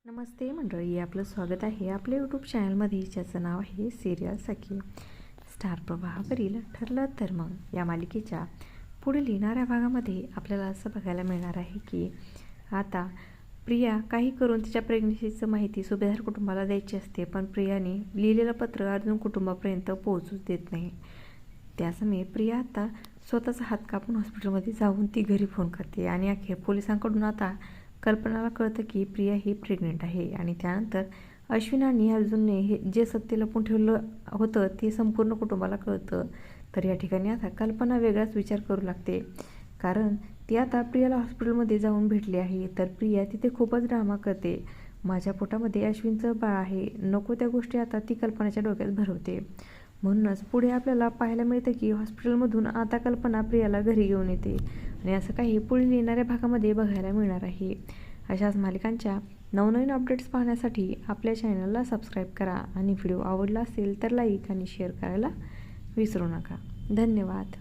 नमस्ते मंडळी, आपलं स्वागत आहे आपल्या यूट्यूब चॅनलमध्ये, ज्याचं नाव आहे सिरियल सखी. स्टार प्रवाहावरील ठरलं तर मग या मालिकेच्या पुढील येणाऱ्या भागामध्ये आपल्याला असं बघायला मिळणार आहे की आता प्रिया काही करून तिच्या प्रेग्नन्सीचं माहिती सुभेदार कुटुंबाला द्यायची असते, पण प्रियाने लिहिलेलं पत्र अर्जुन कुटुंबापर्यंत पोहोचूच देत नाही. त्यासमयी प्रिया आता स्वतःचा हात कापून हॉस्पिटलमध्ये जाऊन ती घरी फोन करते आणि अखेर पोलिसांकडून आता कल्पनाला कळतं की प्रिया ही प्रेग्नेंट आहे. आणि त्यानंतर अश्विन आणि अर्जुनने हे जे सत्य लपवून ठेवलं होतं ते संपूर्ण कुटुंबाला कळतं. तर या ठिकाणी आता कल्पना वेगळाच विचार करू लागते, कारण ती आता प्रियाला हॉस्पिटलमध्ये जाऊन भेटली आहे. तर प्रिया तिथे खूपच ड्रामा करते. माझ्या पोटामध्ये अश्विनचं बाळ आहे, नको त्या गोष्टी आता ती कल्पनाच्या डोक्यात भरवते. म्हणूनच पुढे आपल्याला पाहायला मिळतं की हॉस्पिटलमधून आता कल्पना प्रियाला घरी घेऊन येते आणि असं काही पुढील येणाऱ्या भागामध्ये बघायला मिळणार आहे. अशाच मालिकांच्या नवनवीन अपडेट्स पाहण्यासाठी आपल्या चॅनलला सबस्क्राईब करा आणि व्हिडिओ आवडला असेल तर लाईक आणि शेअर करायला विसरू नका. धन्यवाद.